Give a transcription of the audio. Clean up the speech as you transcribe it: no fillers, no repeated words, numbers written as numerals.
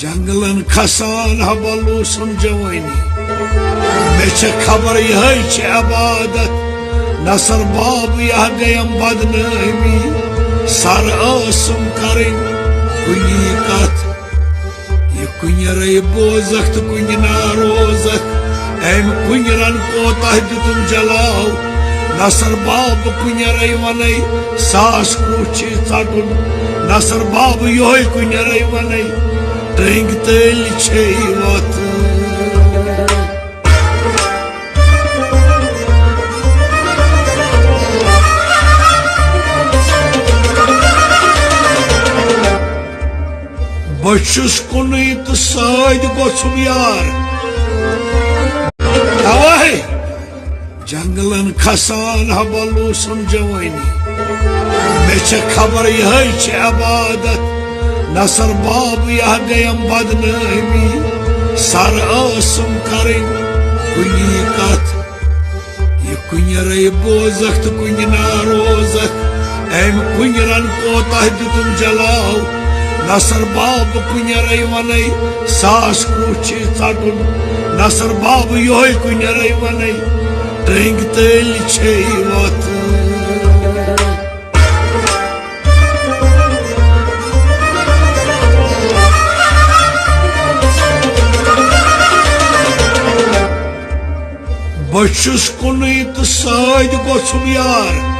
जंगलन खसान हबलूसम जवानी मे खबर यह अबादत नसर बाब यह गयम बदनामी सर आसम करें कुनी कत ये कुंजर बोजख तो कुंज ना रोजख एम कुंजरन कोता तुम जलाओ नसर बाब कुंजर वन सास कुछ चटुन नसर बाब यो कुंजर वन टेंग तेल छे वत बचुस कुन तो साद गोसुम यार तवाहे जंगलन खसान हबलूसम जवानी मे खबर यह अबादत नसर बाब यह गयम बदनामी सर आसम करें कुनी कत ये कुंजर बोजख तो कुंज ना रोजख एम कुंजरन कोता तुम जलाओ नसर बाब कुंजर वन सास कुछ चटुन नसर बाब यो कुंजर वन टेंग तेल छे वत बचुस कुन तो साद गोसुम यार